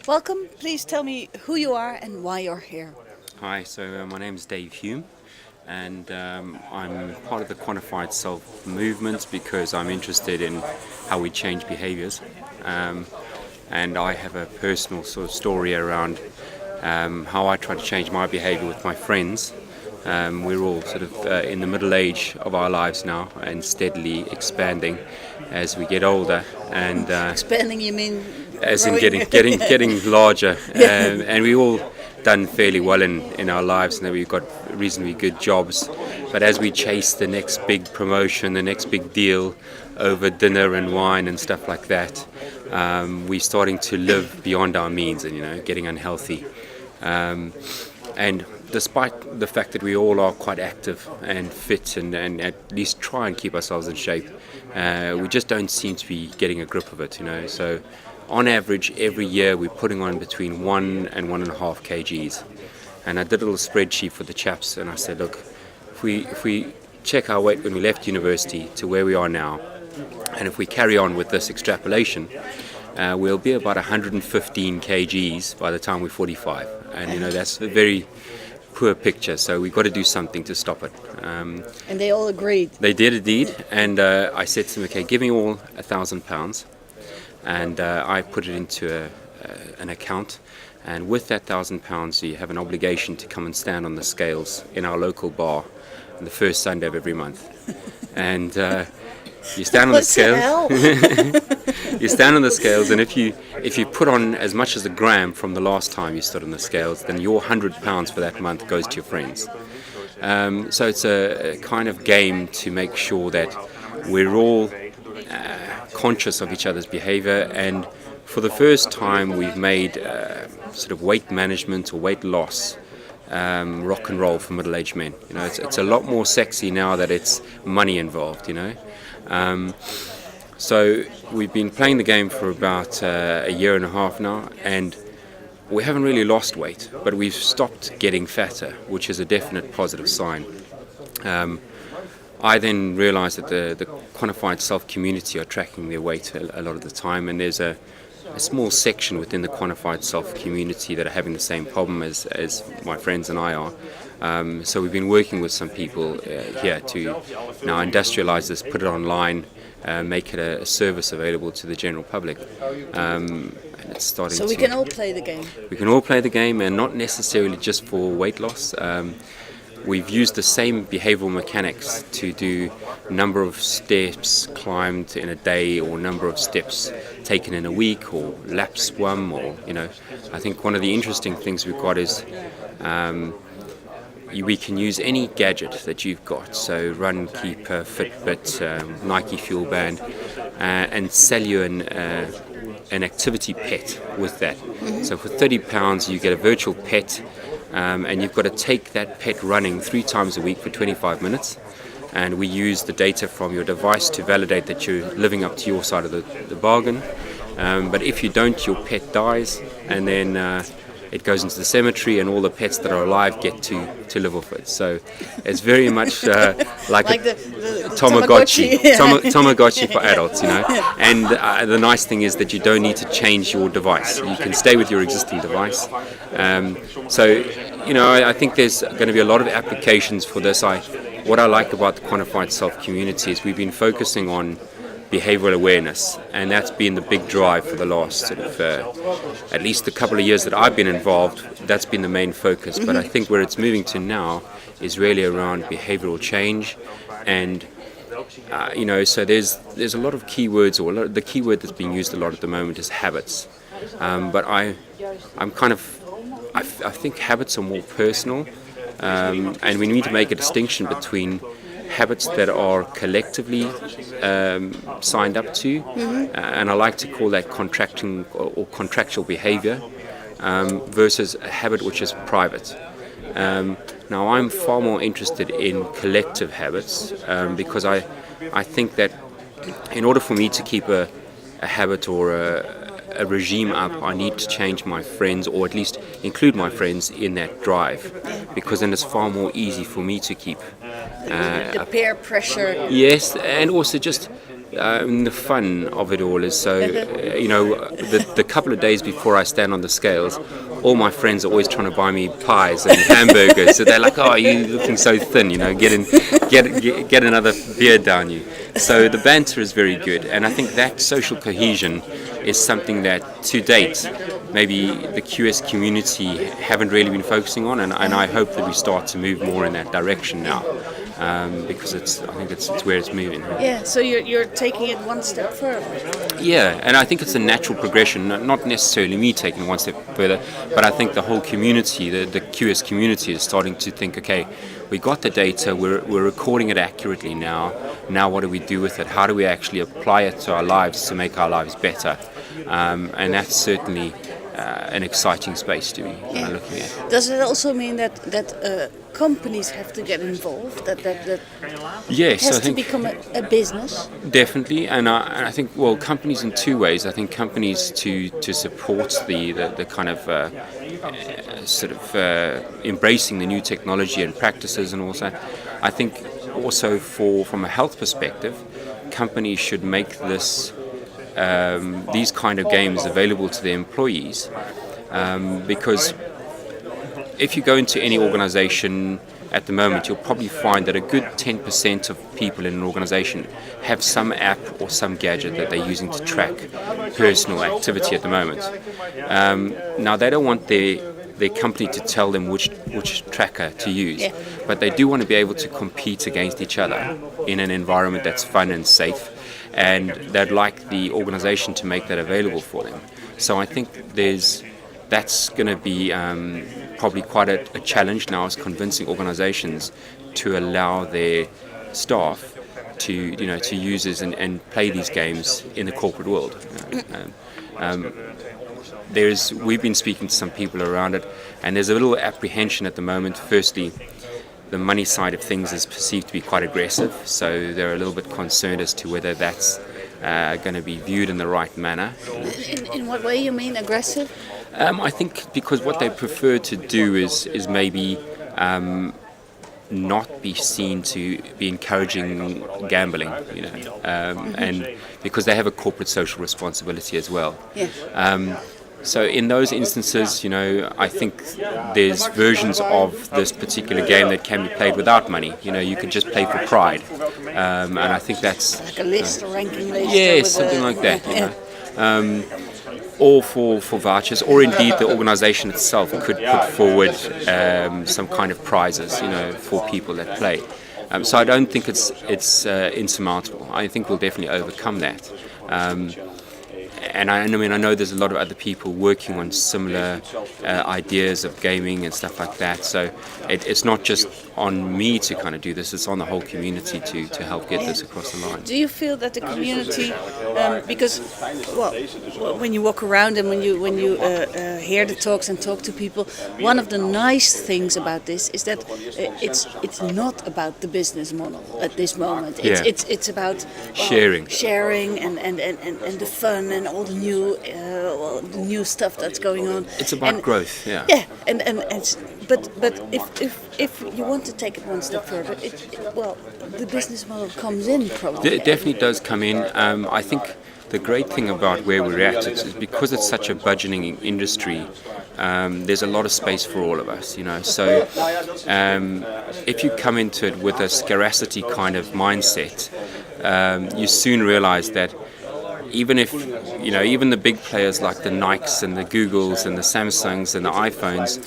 Welcome. Please tell me who you are and why you're here. Hi, my name is Dave Hume, and I'm part of the Quantified Self movement because I'm interested in how we change behaviors. And I have a personal sort of story around how I try to change my behavior with my friends. We're all sort of in the middle age of our lives now and steadily expanding as we get older. And Expanding, you mean as in growing? getting larger, and we all done fairly well in our lives, and we've got reasonably good jobs. But as we chase the next big promotion, the next big deal over dinner and wine and stuff like that, we're starting to live beyond our means, and getting unhealthy. And despite the fact that we all are quite active and fit and at least try and keep ourselves in shape, we just don't seem to be getting a grip of it. So on average, every year we're putting on between 1 and 1.5 kgs. And I did a little spreadsheet for the chaps, and I said, look, if we check our weight when we left university to where we are now, and if we carry on with this extrapolation, we'll be about 115 kgs by the time we're 45. And that's a very poor picture, so we've got to do something to stop it. And they all agreed. They did indeed, and I said to them, okay, give me all £1,000, and I put it into an account, and with that £1,000 you have an obligation to come and stand on the scales in our local bar on the first Sunday of every month. And you stand on the scales. You stand on the scales, and if you put on as much as a gram from the last time you stood on the scales, then your £100 for that month goes to your friends. So it's a kind of game to make sure that we're all conscious of each other's behavior, and for the first time we've made sort of weight management or weight loss rock and roll for middle-aged men. It's a lot more sexy now that it's money involved. So we've been playing the game for about a year and a half now, and we haven't really lost weight, but we've stopped getting fatter, which is a definite positive sign. I then realized that the Quantified Self community are tracking their weight a lot of the time, and there's a small section within the Quantified Self community that are having the same problem as my friends and I are. So we've been working with some people here to now industrialize this, put it online, make it a service available to the general public. And it's starting So we can all play the game. We can all play the game, and not necessarily just for weight loss. We've used the same behavioral mechanics to do number of steps climbed in a day, or number of steps taken in a week, or laps swum, or I think one of the interesting things we've got is we can use any gadget that you've got, so Run Keeper, Fitbit, Nike Fuel Band, and sell you an activity pet with that. So for £30 you get a virtual pet, and you've got to take that pet running 3 times a week for 25 minutes, and we use the data from your device to validate that you're living up to your side of the bargain. But if you don't, your pet dies, and then it goes into the cemetery, and all the pets that are alive get to live off it. So it's very much like the Tamagotchi. Tamagotchi. Tamagotchi for adults, And the nice thing is that you don't need to change your device. You can stay with your existing device. I think there's going to be a lot of applications for this. What I like about the Quantified Self community is we've been focusing on behavioral awareness, and that's been the big drive for the last sort of at least a couple of years that I've been involved. That's been the main focus. But I think where it's moving to now is really around behavioral change, and so there's a lot of keywords, or the keyword that's being used a lot at the moment is habits. But I think habits are more personal, and we need to make a distinction between habits that are collectively signed up to, and I like to call that contracting or contractual behavior, versus a habit which is private. Now I'm far more interested in collective habits, because I think that in order for me to keep a habit or a regime up, I need to change my friends, or at least include my friends in that drive, because then it's far more easy for me to keep the peer pressure. yes, and also just And the fun of it all is so, the couple of days before I stand on the scales, all my friends are always trying to buy me pies and hamburgers. So they're like, "Oh, you're looking so thin, get another beer down you." So the banter is very good, and I think that social cohesion is something that, to date, maybe the QS community haven't really been focusing on, and I hope that we start to move more in that direction now. Because I think it's where it's moving. Yeah, so you're taking it one step further. Yeah, and I think it's a natural progression, not necessarily me taking one step further, but I think the whole community, the QS community, is starting to think, okay, we got the data, we're recording it accurately now. Now what do we do with it? How do we actually apply it to our lives to make our lives better? And that's certainly an exciting space to be looking at. Does it also mean that companies have to get involved? That Yes, has I think to become a business? Definitely, and I think, well, companies in two ways. I think companies to support the kind of embracing the new technology and practices, and also, I think also from a health perspective, companies should make these kind of games available to their employees, because if you go into any organization at the moment, you'll probably find that a good 10% of people in an organization have some app or some gadget that they're using to track personal activity at the moment. Now, they don't want their company to tell them which tracker to use, but they do want to be able to compete against each other in an environment that's fun and safe, and they'd like the organization to make that available for them. So I think that's going to be probably quite a challenge now, is convincing organizations to allow their staff to use and play these games in the corporate world. We've been speaking to some people around it, and there's a little apprehension at the moment. Firstly, the money side of things is perceived to be quite aggressive, so they're a little bit concerned as to whether that's going to be viewed in the right manner. In what way you mean aggressive? I think because what they prefer to do is maybe not be seen to be encouraging gambling, and because they have a corporate social responsibility as well. Yeah. So in those instances, I think there's versions of this particular game that can be played without money. You could just play for pride, and I think that's like a list, a ranking list. Yes, something like that. Or for vouchers, or indeed the organisation itself could put forward some kind of prizes, for people that play. So I don't think it's insurmountable. I think we'll definitely overcome that. And I know there's a lot of other people working on similar ideas of gaming and stuff like that. So it's not just on me to kind of do this, it's on the whole community to help get this across the line. Do you feel that the community, because, when you walk around and when you hear the talks and talk to people, one of the nice things about this is that it's not about the business model at this moment. It's about sharing and the fun and all the new stuff that's going on. It's about growth, yeah. Yeah, but if you want to take it one step further, the business model comes in probably. It definitely does come in. I think the great thing about where we're at is because it's such a budgeting industry. There's a lot of space for all of us, So if you come into it with a scarcity kind of mindset, you soon realize that even if, even the big players like the Nikes and the Googles and the Samsungs and the iPhones,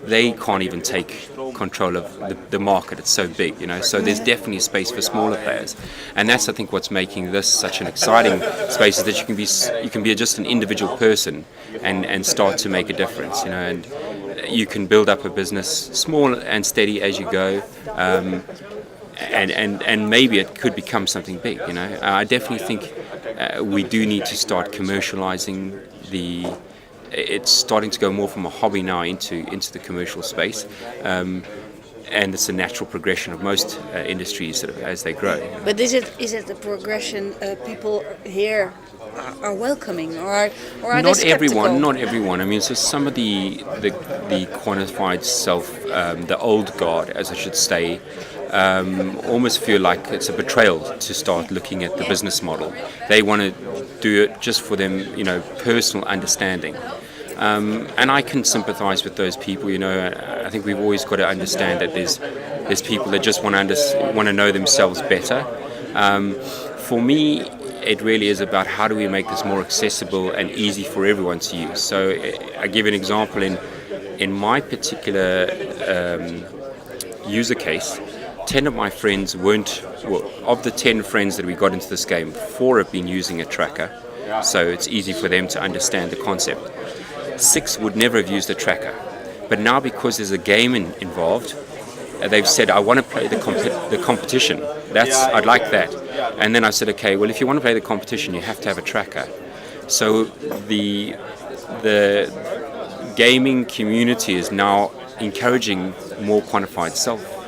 they can't even take control of the market. It's so big, So there's definitely space for smaller players, and that's, I think, what's making this such an exciting space, is that you can be just an individual person and start to make a difference, And you can build up a business small and steady as you go. And maybe it could become something big, I definitely think we do need to start commercializing it's starting to go more from a hobby now into the commercial space, and it's a natural progression of most industries sort of as they grow. But is it a progression people here are welcoming, or are they not skeptical? Not everyone. I mean, so some of the quantified self, the old guard, as I should say, almost feel like it's a betrayal to start looking at the business model. They want to do it just for them, personal understanding. And I can sympathize with those people. I think we've always got to understand that there's people that just want to know themselves better. For me, it really is about how do we make this more accessible and easy for everyone to use. So I give an example in my particular user case. 10 of my friends of the 10 friends that we got into this game, 4 have been using a tracker, so it's easy for them to understand the concept. 6 would never have used a tracker, but now because there's a game involved, they've said, I want to play the competition. I'd like that. And then I said, okay, well, if you want to play the competition, you have to have a tracker. So the gaming community is now encouraging more quantified self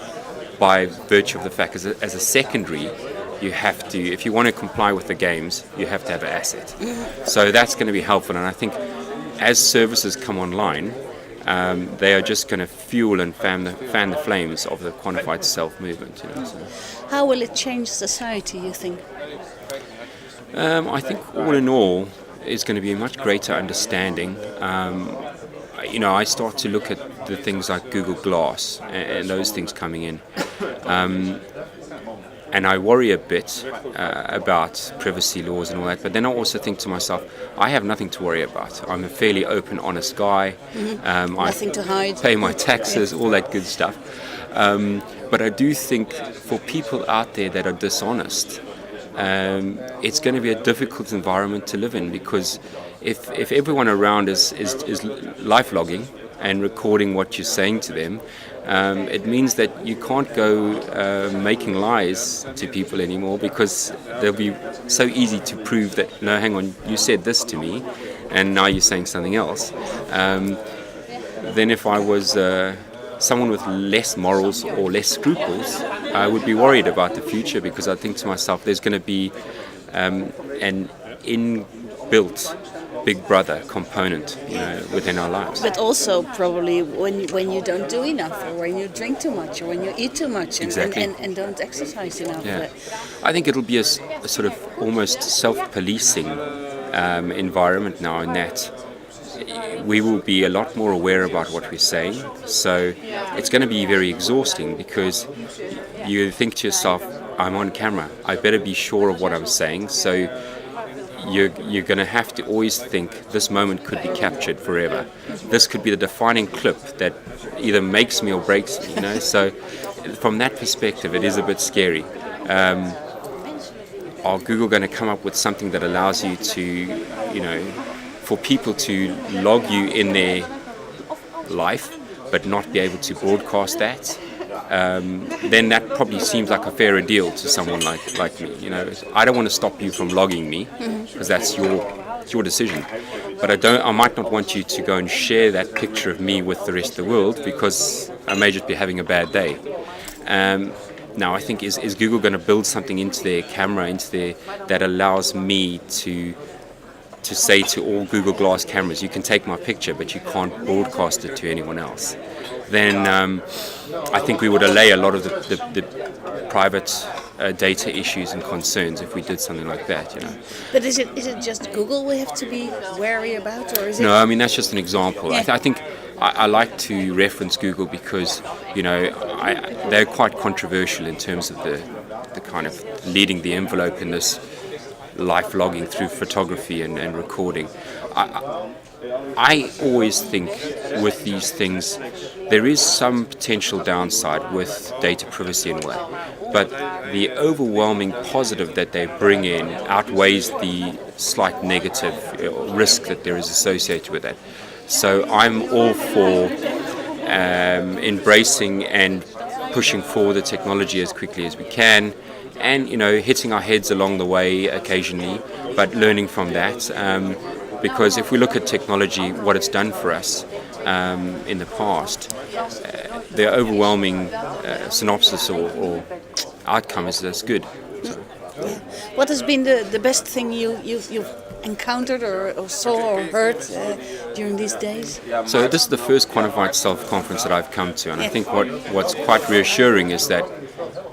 by virtue of the fact as a secondary, you have to, if you want to comply with the games, you have to have an asset. So that's going to be helpful, and I think as services come online, they are just going to fuel and fan the flames of the quantified self movement. So. How will it change society, you think? I think all in all, it's going to be a much greater understanding. I start to look at the things like Google Glass and those things coming in. And I worry a bit about privacy laws and all that. But then I also think to myself, I have nothing to worry about. I'm a fairly open, honest guy. Nothing to hide. Pay my taxes, all that good stuff. But I do think for people out there that are dishonest, it's going to be a difficult environment to live in, because if everyone around is life logging and recording what you're saying to them, it means that you can't go making lies to people anymore, because they'll be so easy to prove that, no, hang on, you said this to me and now you're saying something else. Then if I was someone with less morals or less scruples, I would be worried about the future, because I think to myself, there's going to be an inbuilt Big Brother component, within our lives. But also probably when you don't do enough, or when you drink too much, or when you eat too much, and don't exercise enough. Yeah. I think it'll be a sort of almost self-policing environment now, in that we will be a lot more aware about what we're saying. So it's going to be very exhausting, because you think to yourself, I'm on camera, I better be sure of what I'm saying. So you're going to have to always think, this moment could be captured forever. This could be the defining clip that either makes me or breaks me, So from that perspective, it is a bit scary. Are Google going to come up with something that allows you to, for people to log you in their life, but not be able to broadcast that? Then that probably seems like a fairer deal to someone like me. I don't want to stop you from logging me, because that's your decision. But I might not want you to go and share that picture of me with the rest of the world, because I may just be having a bad day. Now, I think is Google going to build something into their camera, that allows me to say to all Google Glass cameras, you can take my picture, but you can't broadcast it to anyone else? Then I think we would allay a lot of the private data issues and concerns if we did something like that. But is it just Google we have to be wary about, or is it? No, I mean, that's just an example. Yeah. I think I like to reference Google because they're quite controversial in terms of the kind of leading the envelope in this life logging through photography and recording. I always think with these things, there is some potential downside with data privacy and all that, but the overwhelming positive that they bring in outweighs the slight negative risk that there is associated with that. So I'm all for embracing and pushing forward the technology as quickly as we can, and hitting our heads along the way occasionally, but learning from that. Because if we look at technology, what it's done for us in the past, the overwhelming synopsis or outcome is that's good. So. What has been the best thing you've encountered or saw or heard during these days? So this is the first Quantified Self conference that I've come to, and I think what's quite reassuring is that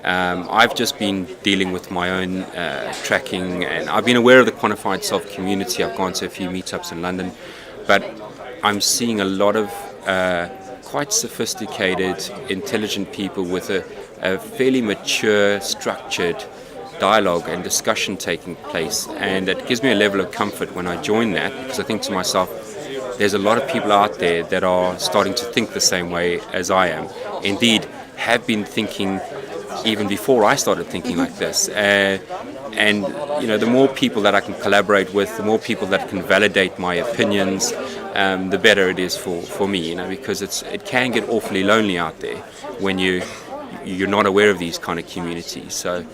I've just been dealing with my own tracking, and I've been aware of the Quantified Self community. I've gone to a few meetups in London, but I'm seeing a lot of quite sophisticated, intelligent people with a fairly mature, structured dialogue and discussion taking place, and it gives me a level of comfort when I join that, because I think to myself, there's a lot of people out there that are starting to think the same way as I am. Indeed, have been thinking even before I started thinking like this. And the more people that I can collaborate with, the more people that can validate my opinions, the better it is for me. Because it can get awfully lonely out there when you're not aware of these kind of communities. So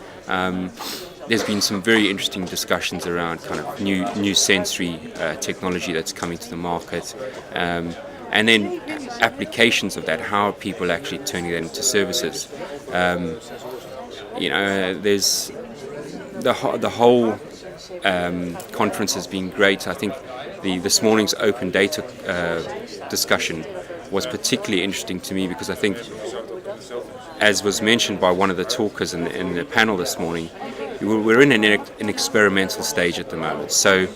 there's been some very interesting discussions around kind of new sensory technology that's coming to the market, and then applications of that. How are people actually turning that into services? There's the whole conference has been great. I think this morning's open data discussion was particularly interesting to me, because I think, as was mentioned by one of the talkers in the panel this morning, we're in an experimental stage at the moment. So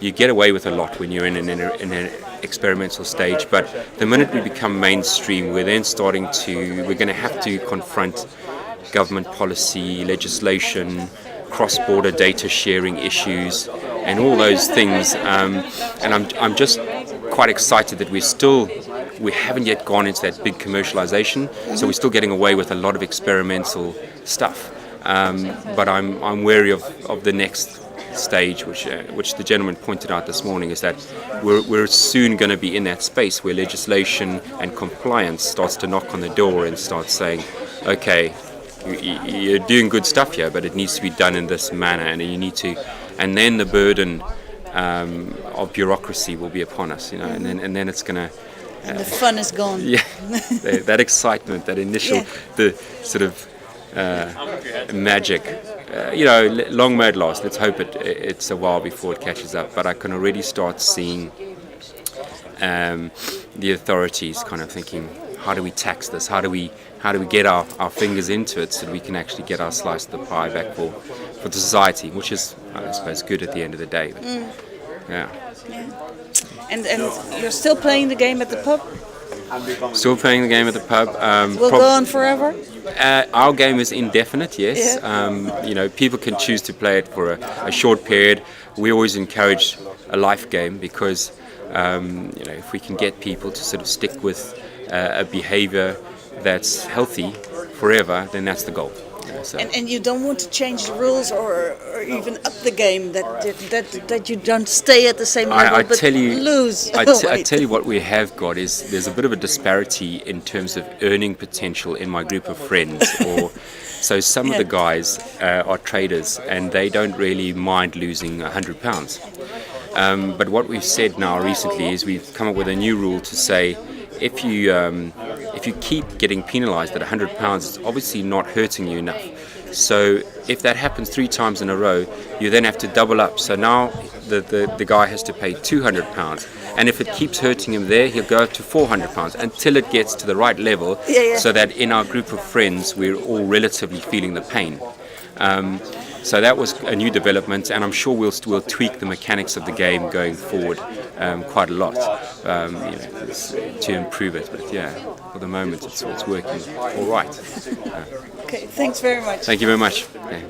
you get away with a lot when you're in an experimental stage, but the minute we become mainstream, we're going to have to confront government policy, legislation, cross-border data sharing issues, and all those things. And I'm just quite excited that we haven't yet gone into that big commercialization, so we're still getting away with a lot of experimental stuff. But I'm wary of the next stage, which the gentleman pointed out this morning, is that we're soon going to be in that space where legislation and compliance starts to knock on the door and starts saying, okay, you're doing good stuff here, but it needs to be done in this manner, and then the burden of bureaucracy will be upon us, and then it's going to. And the fun is gone. Yeah, that excitement, that initial, the sort of magic. Long may it last. Let's hope it's a while before it catches up. But I can already start seeing the authorities kind of thinking, how do we tax this? How do we get our fingers into it so that we can actually get our slice of the pie back for the society, which is, I suppose, good at the end of the day. But, yeah. And you're still playing the game at the pub? Still playing the game at the pub. Will go on forever? Our game is indefinite, yes. Yeah. People can choose to play it for a short period. We always encourage a life game, because if we can get people to sort of stick with a behavior that's healthy forever, then that's the goal. So. And you don't want to change the rules or even up the game, that you don't stay at the same level, but lose. I tell you what we have got is there's a bit of a disparity in terms of earning potential in my group of friends. So some of the guys are traders, and they don't really mind losing £100. But what we've said now recently is we've come up with a new rule to say, if you keep getting penalised at £100, it's obviously not hurting you enough. So if that happens 3 times in a row, you then have to double up. So now the guy has to pay £200, and if it keeps hurting him there, he'll go up to £400 until it gets to the right level, so that in our group of friends we're all relatively feeling the pain. So that was a new development, and I'm sure we'll tweak the mechanics of the game going forward quite a lot to improve it. But yeah, for the moment it's working all right. Okay, thanks very much. Thank you very much. Okay.